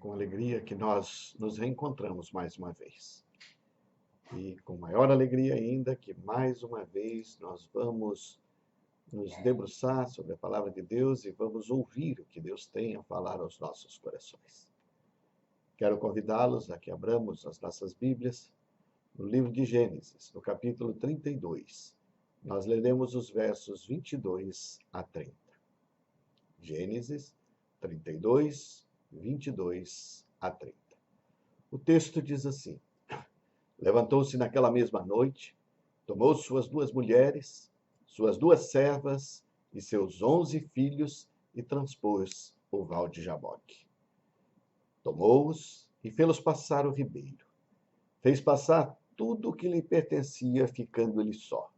Com alegria que nós nos reencontramos mais uma vez. E com maior alegria ainda que mais uma vez nós vamos nos debruçar sobre a palavra de Deus e vamos ouvir o que Deus tem a falar aos nossos corações. Quero convidá-los a que abramos as nossas Bíblias no livro de Gênesis, no capítulo 32. Nós leremos os versos 22 a 30. Gênesis 32, 22 a 30. O texto diz assim: Levantou-se naquela mesma noite, tomou suas 2 mulheres, suas 2 servas e seus 11 filhos e transpôs o val de Jaboque. Tomou-os e fê-los passar o ribeiro. Fez passar tudo o que lhe pertencia, ficando ele só.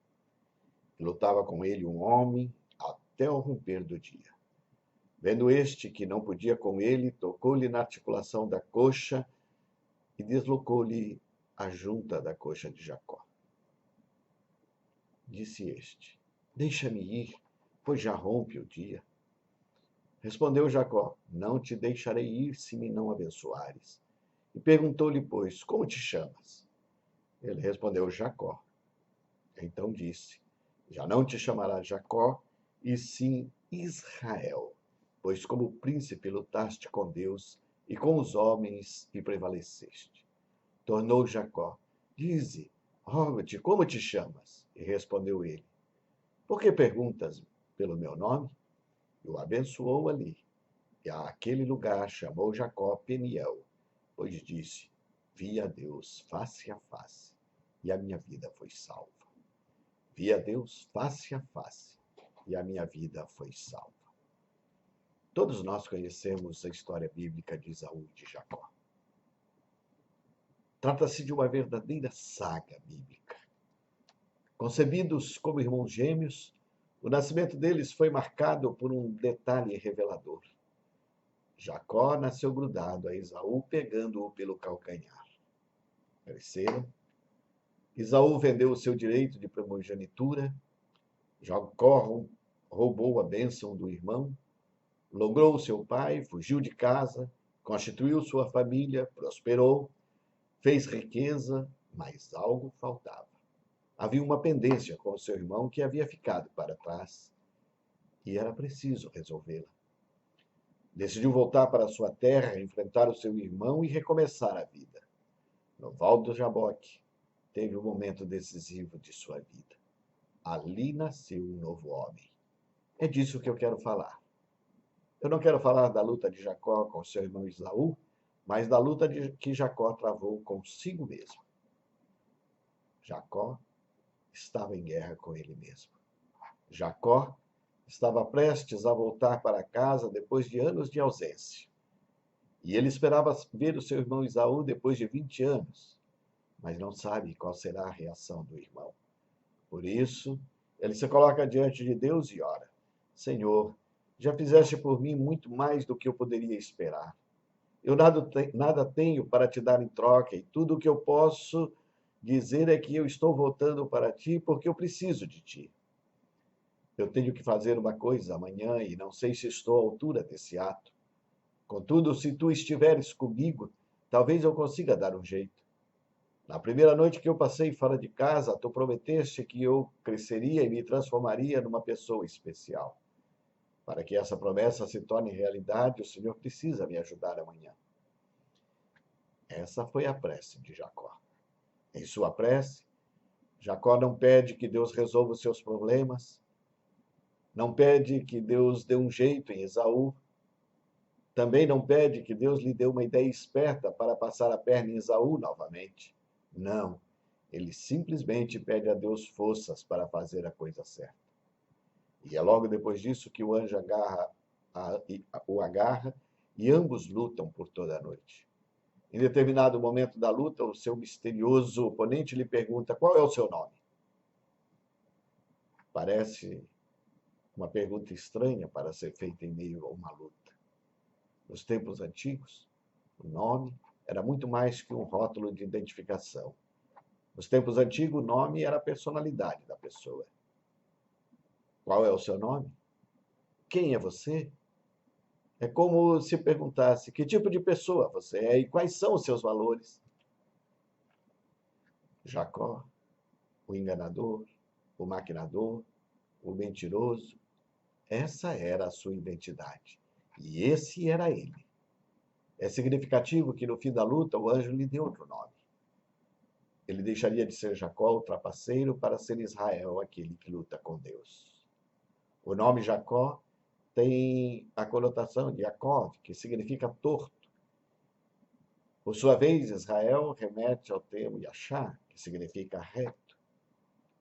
E lutava com ele um homem até o romper do dia. Vendo este que não podia com ele, tocou-lhe na articulação da coxa e deslocou-lhe a junta da coxa de Jacó. Disse este: Deixa-me ir, pois já rompe o dia. Respondeu Jacó: Não te deixarei ir se me não abençoares. E perguntou-lhe, pois, como te chamas? Ele respondeu: Jacó. Então disse: Já não te chamarás Jacó, e sim Israel, pois como príncipe lutaste com Deus e com os homens e prevaleceste. Tornou Jacó: Dize, rogo-te, como te chamas? E respondeu ele: Por que perguntas pelo meu nome? E o abençoou ali. E àquele lugar chamou Jacó Peniel, pois disse: Vi a Deus face a face, e a minha vida foi salva. Vi a Deus face a face, e a minha vida foi salva. Todos nós conhecemos a história bíblica de Esaú e de Jacó. Trata-se de uma verdadeira saga bíblica. Concebidos como irmãos gêmeos, o nascimento deles foi marcado por um detalhe revelador. Jacó nasceu grudado a Esaú, pegando-o pelo calcanhar. Cresceram. Esaú vendeu o seu direito de primogenitura. Jacó roubou a bênção do irmão. Logrou seu pai, fugiu de casa, constituiu sua família, prosperou, fez riqueza, mas algo faltava. Havia uma pendência com o seu irmão que havia ficado para trás e era preciso resolvê-la. Decidiu voltar para sua terra, enfrentar o seu irmão e recomeçar a vida. No Val do Jaboque, teve um momento decisivo de sua vida. Ali nasceu um novo homem. É disso que eu quero falar. Eu não quero falar da luta de Jacó com seu irmão Esaú, mas da luta que Jacó travou consigo mesmo. Jacó estava em guerra com ele mesmo. Jacó estava prestes a voltar para casa depois de anos de ausência. E ele esperava ver o seu irmão Esaú depois de 20 anos, mas não sabe qual será a reação do irmão. Por isso, ele se coloca diante de Deus e ora: Senhor, já fizeste por mim muito mais do que eu poderia esperar. Eu nada tenho para te dar em troca, e tudo o que eu posso dizer é que eu estou voltando para ti porque eu preciso de ti. Eu tenho que fazer uma coisa amanhã e não sei se estou à altura desse ato. Contudo, se tu estiveres comigo, talvez eu consiga dar um jeito. Na primeira noite que eu passei fora de casa, tu prometeste que eu cresceria e me transformaria numa pessoa especial. Para que essa promessa se torne realidade, o Senhor precisa me ajudar amanhã. Essa foi a prece de Jacó. Em sua prece, Jacó não pede que Deus resolva os seus problemas, não pede que Deus dê um jeito em Esaú, também não pede que Deus lhe dê uma ideia esperta para passar a perna em Esaú novamente. Não, ele simplesmente pede a Deus forças para fazer a coisa certa. E é logo depois disso que o anjo o agarra e ambos lutam por toda a noite. Em determinado momento da luta, o seu misterioso oponente lhe pergunta: qual é o seu nome? Parece uma pergunta estranha para ser feita em meio a uma luta. Nos tempos antigos, o nome era muito mais que um rótulo de identificação. Nos tempos antigos, o nome era a personalidade da pessoa. Qual é o seu nome? Quem é você? É como se perguntasse: que tipo de pessoa você é e quais são os seus valores? Jacó, o enganador, o maquinador, o mentiroso. Essa era a sua identidade. E esse era ele. É significativo que no fim da luta o anjo lhe deu outro nome. Ele deixaria de ser Jacó, o trapaceiro, para ser Israel, aquele que luta com Deus. O nome Jacó tem a conotação de Yaakov, que significa torto. Por sua vez, Israel remete ao termo Yashar, que significa reto.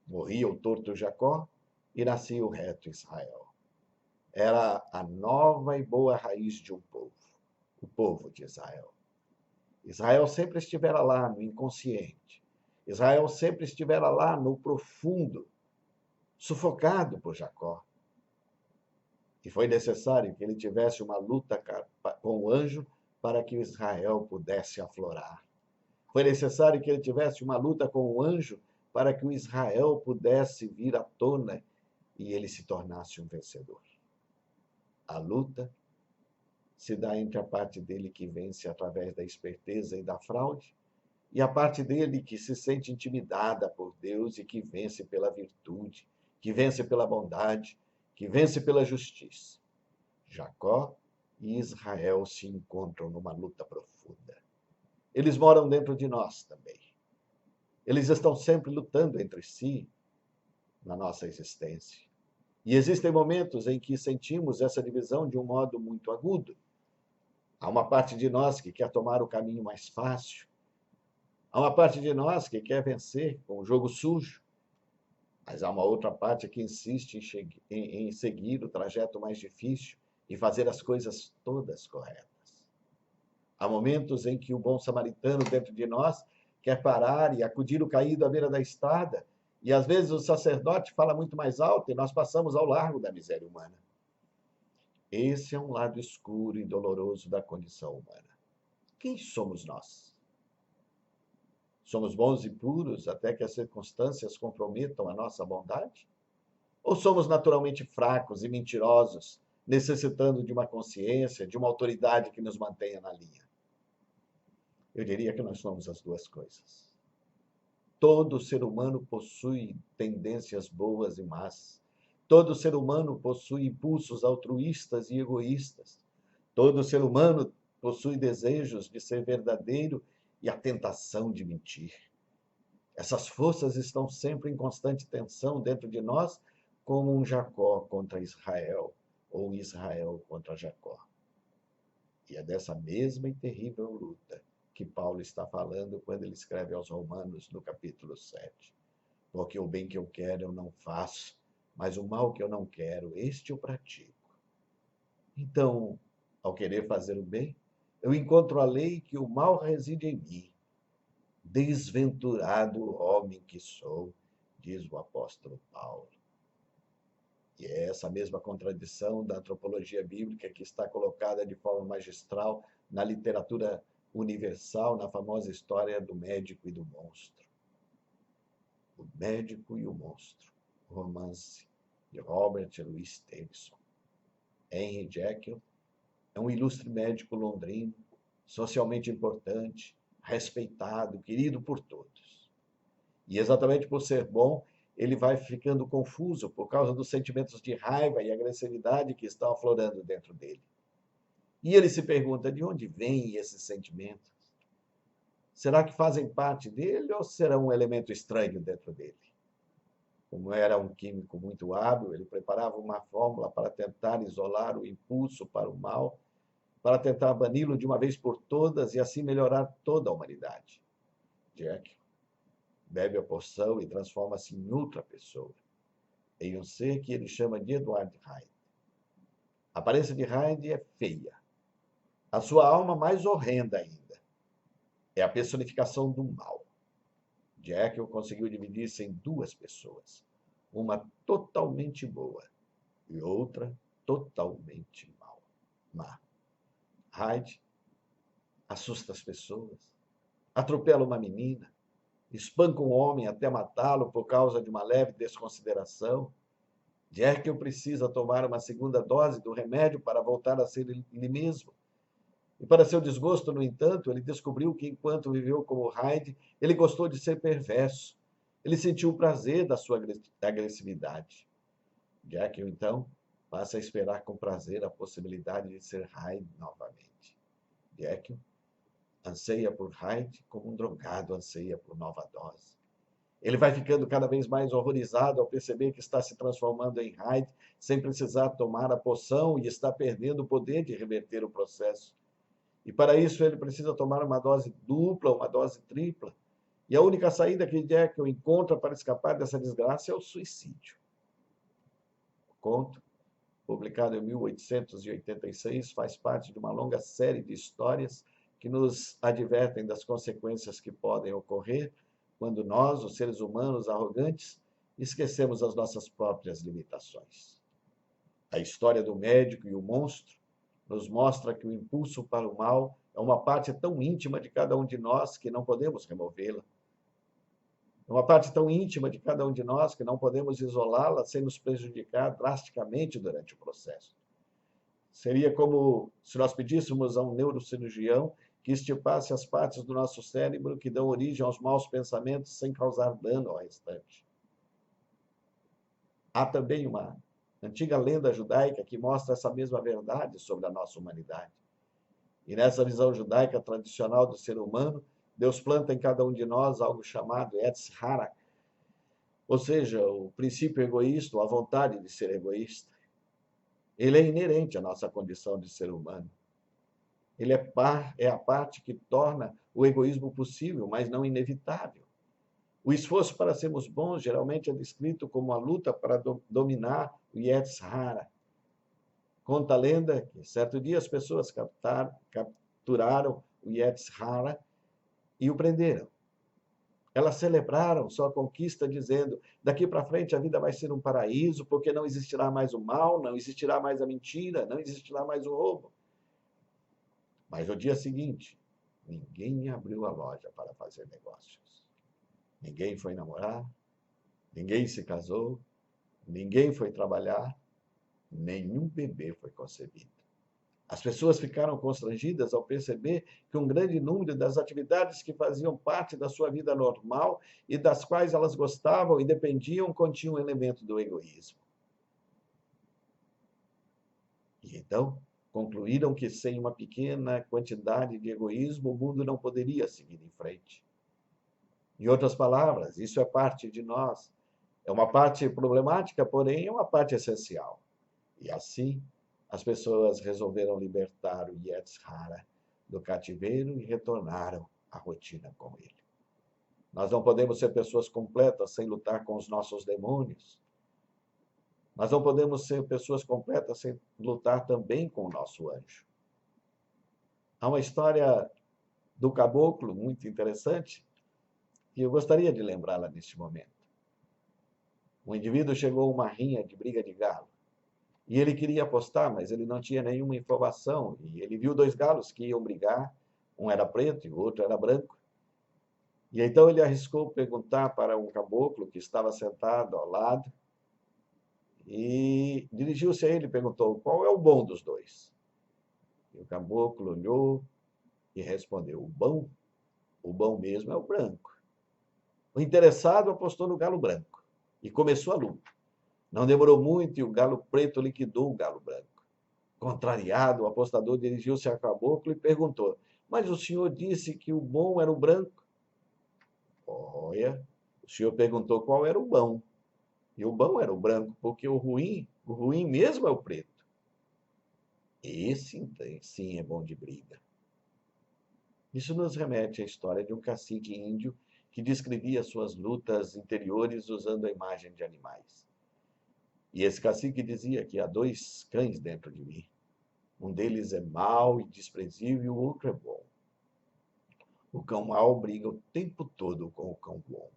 Morria o torto Jacó e nascia o reto Israel. Era a nova e boa raiz de um povo, o povo de Israel. Israel sempre estivera lá no inconsciente. Israel sempre estivera lá no profundo, sufocado por Jacó. E foi necessário que ele tivesse uma luta com o anjo para que Israel pudesse aflorar. Foi necessário que ele tivesse uma luta com o anjo para que o Israel pudesse vir à tona e ele se tornasse um vencedor. A luta se dá entre a parte dele que vence através da esperteza e da fraude e a parte dele que se sente intimidada por Deus e que vence pela virtude, que vence pela bondade, que vence pela justiça. Jacó e Israel se encontram numa luta profunda. Eles moram dentro de nós também. Eles estão sempre lutando entre si na nossa existência. E existem momentos em que sentimos essa divisão de um modo muito agudo. Há uma parte de nós que quer tomar o caminho mais fácil. Há uma parte de nós que quer vencer com o jogo sujo. Mas há uma outra parte que insiste em seguir o trajeto mais difícil e fazer as coisas todas corretas. Há momentos em que o bom samaritano dentro de nós quer parar e acudir o caído à beira da estrada, e às vezes o sacerdote fala muito mais alto e nós passamos ao largo da miséria humana. Esse é um lado escuro e doloroso da condição humana. Quem somos nós? Somos bons e puros até que as circunstâncias comprometam a nossa bondade? Ou somos naturalmente fracos e mentirosos, necessitando de uma consciência, de uma autoridade que nos mantenha na linha? Eu diria que nós somos as duas coisas. Todo ser humano possui tendências boas e más. Todo ser humano possui impulsos altruístas e egoístas. Todo ser humano possui desejos de ser verdadeiro e a tentação de mentir. Essas forças estão sempre em constante tensão dentro de nós, como um Jacó contra Israel, ou Israel contra Jacó. E é dessa mesma e terrível luta que Paulo está falando quando ele escreve aos Romanos, no capítulo 7. Porque o bem que eu quero eu não faço, mas o mal que eu não quero, este eu pratico. Então, ao querer fazer o bem, eu encontro a lei que o mal reside em mim. Desventurado homem que sou, diz o apóstolo Paulo. E é essa mesma contradição da antropologia bíblica que está colocada de forma magistral na literatura universal, na famosa história do médico e do monstro. O médico e o monstro, romance de Robert Louis Stevenson. Henry Jekyll é um ilustre médico londrino, socialmente importante, respeitado, querido por todos. E exatamente por ser bom, ele vai ficando confuso por causa dos sentimentos de raiva e agressividade que estão aflorando dentro dele. E ele se pergunta: de onde vêm esses sentimentos? Será que fazem parte dele ou serão um elemento estranho dentro dele? Como era um químico muito hábil, ele preparava uma fórmula para tentar isolar o impulso para o mal, para tentar bani-lo de uma vez por todas e assim melhorar toda a humanidade. Jack bebe a poção e transforma-se em outra pessoa, em um ser que ele chama de Edward Hyde. A aparência de Hyde é feia. A sua alma mais horrenda ainda. É a personificação do mal. Jekyll conseguiu dividir-se em duas pessoas. Uma totalmente boa e outra totalmente má. Hyde assusta as pessoas, atropela uma menina, espanca um homem até matá-lo por causa de uma leve desconsideração. Jekyll precisa tomar uma segunda dose do remédio para voltar a ser ele mesmo. E para seu desgosto, no entanto, ele descobriu que, enquanto viveu como Hyde, ele gostou de ser perverso. Ele sentiu o prazer da sua agressividade. Jekyll, então, passa a esperar com prazer a possibilidade de ser Hyde novamente. Jekyll anseia por Hyde como um drogado anseia por nova dose. Ele vai ficando cada vez mais horrorizado ao perceber que está se transformando em Hyde sem precisar tomar a poção e está perdendo o poder de reverter o processo. E para isso ele precisa tomar uma dose dupla, uma dose tripla. E a única saída que Jekyll encontra para escapar dessa desgraça é o suicídio. O conto, publicado em 1886, faz parte de uma longa série de histórias que nos advertem das consequências que podem ocorrer quando nós, os seres humanos arrogantes, esquecemos as nossas próprias limitações. A história do médico e o monstro nos mostra que o impulso para o mal é uma parte tão íntima de cada um de nós que não podemos removê-la. É uma parte tão íntima de cada um de nós que não podemos isolá-la sem nos prejudicar drasticamente durante o processo. Seria como se nós pedíssemos a um neurocirurgião que extirpasse as partes do nosso cérebro que dão origem aos maus pensamentos sem causar dano ao restante. Há também uma antiga lenda judaica que mostra essa mesma verdade sobre a nossa humanidade. E nessa visão judaica tradicional do ser humano, Deus planta em cada um de nós algo chamado Yetzer Hara, ou seja, o princípio egoísta, a vontade de ser egoísta. Ele é inerente à nossa condição de ser humano. Ele é a parte que torna o egoísmo possível, mas não inevitável. O esforço para sermos bons geralmente é descrito como a luta para dominar o Yetzer Hara. Conta a lenda que, certo dia, as pessoas capturaram o Yetzer Hara e o prenderam. Elas celebraram sua conquista dizendo: daqui para frente a vida vai ser um paraíso, porque não existirá mais o mal, não existirá mais a mentira, não existirá mais o roubo. Mas no dia seguinte, ninguém abriu a loja para fazer negócios. Ninguém foi namorar, ninguém se casou, ninguém foi trabalhar, nenhum bebê foi concebido. As pessoas ficaram constrangidas ao perceber que um grande número das atividades que faziam parte da sua vida normal e das quais elas gostavam e dependiam continham um elemento do egoísmo. E então, concluíram que sem uma pequena quantidade de egoísmo, o mundo não poderia seguir em frente. Em outras palavras, isso é parte de nós. É uma parte problemática, porém é uma parte essencial. E assim, as pessoas resolveram libertar o Yetzer Hara do cativeiro e retornaram à rotina com ele. Nós não podemos ser pessoas completas sem lutar com os nossos demônios. Nós não podemos ser pessoas completas sem lutar também com o nosso anjo. Há uma história do caboclo muito interessante e eu gostaria de lembrá-la neste momento. Um indivíduo chegou a uma rinha de briga de galo. E ele queria apostar, mas ele não tinha nenhuma informação. E ele viu dois galos que iam brigar, um era preto e o outro era branco. E então ele arriscou perguntar para um caboclo que estava sentado ao lado e dirigiu-se a ele e perguntou: qual é o bom dos dois? E o caboclo olhou e respondeu: o bom mesmo é o branco. O interessado apostou no galo branco e começou a luta. Não demorou muito e o galo preto liquidou o galo branco. Contrariado, o apostador dirigiu-se ao caboclo e perguntou: mas o senhor disse que o bom era o branco? Olha, o senhor perguntou qual era o bom. E o bom era o branco, porque o ruim mesmo é o preto. Esse, sim, é bom de briga. Isso nos remete à história de um cacique índio que descrevia suas lutas interiores usando a imagem de animais. E esse cacique dizia que há dois cães dentro de mim. Um deles é mau e desprezível e o outro é bom. O cão mau briga o tempo todo com o cão bom.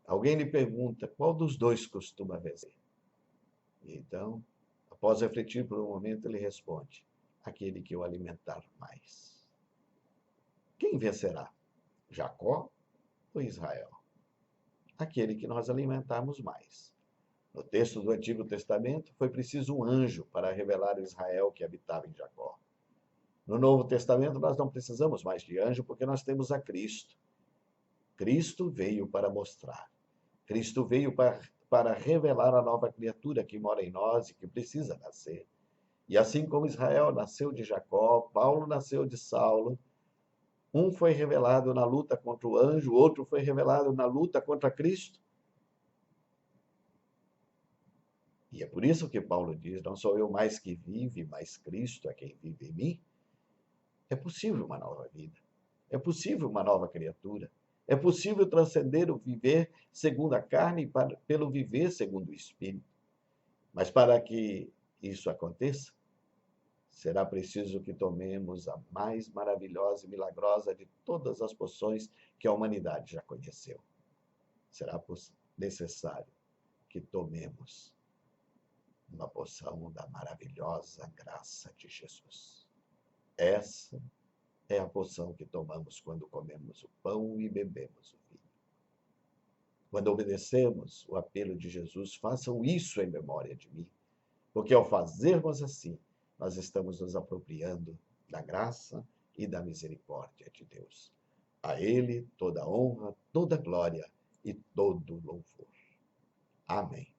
Alguém lhe pergunta qual dos dois costuma vencer. Então, após refletir por um momento, ele responde: aquele que eu alimentar mais. Quem vencerá? Jacó ou Israel? Aquele que nós alimentarmos mais. No texto do Antigo Testamento, foi preciso um anjo para revelar a Israel que habitava em Jacó. No Novo Testamento, nós não precisamos mais de anjo, porque nós temos a Cristo. Cristo veio para mostrar. Cristo veio para revelar a nova criatura que mora em nós e que precisa nascer. E assim como Israel nasceu de Jacó, Paulo nasceu de Saulo, um foi revelado na luta contra o anjo, o outro foi revelado na luta contra Cristo. E é por isso que Paulo diz: não sou eu mais que vive, mas Cristo é quem vive em mim. É possível uma nova vida. É possível uma nova criatura. É possível transcender o viver segundo a carne pelo viver segundo o Espírito. Mas para que isso aconteça, será preciso que tomemos a mais maravilhosa e milagrosa de todas as poções que a humanidade já conheceu. Será necessário que tomemos uma poção da maravilhosa graça de Jesus. Essa é a poção que tomamos quando comemos o pão e bebemos o vinho. Quando obedecemos o apelo de Jesus, façam isso em memória de mim, porque ao fazermos assim, nós estamos nos apropriando da graça e da misericórdia de Deus. A Ele toda honra, toda glória e todo louvor. Amém.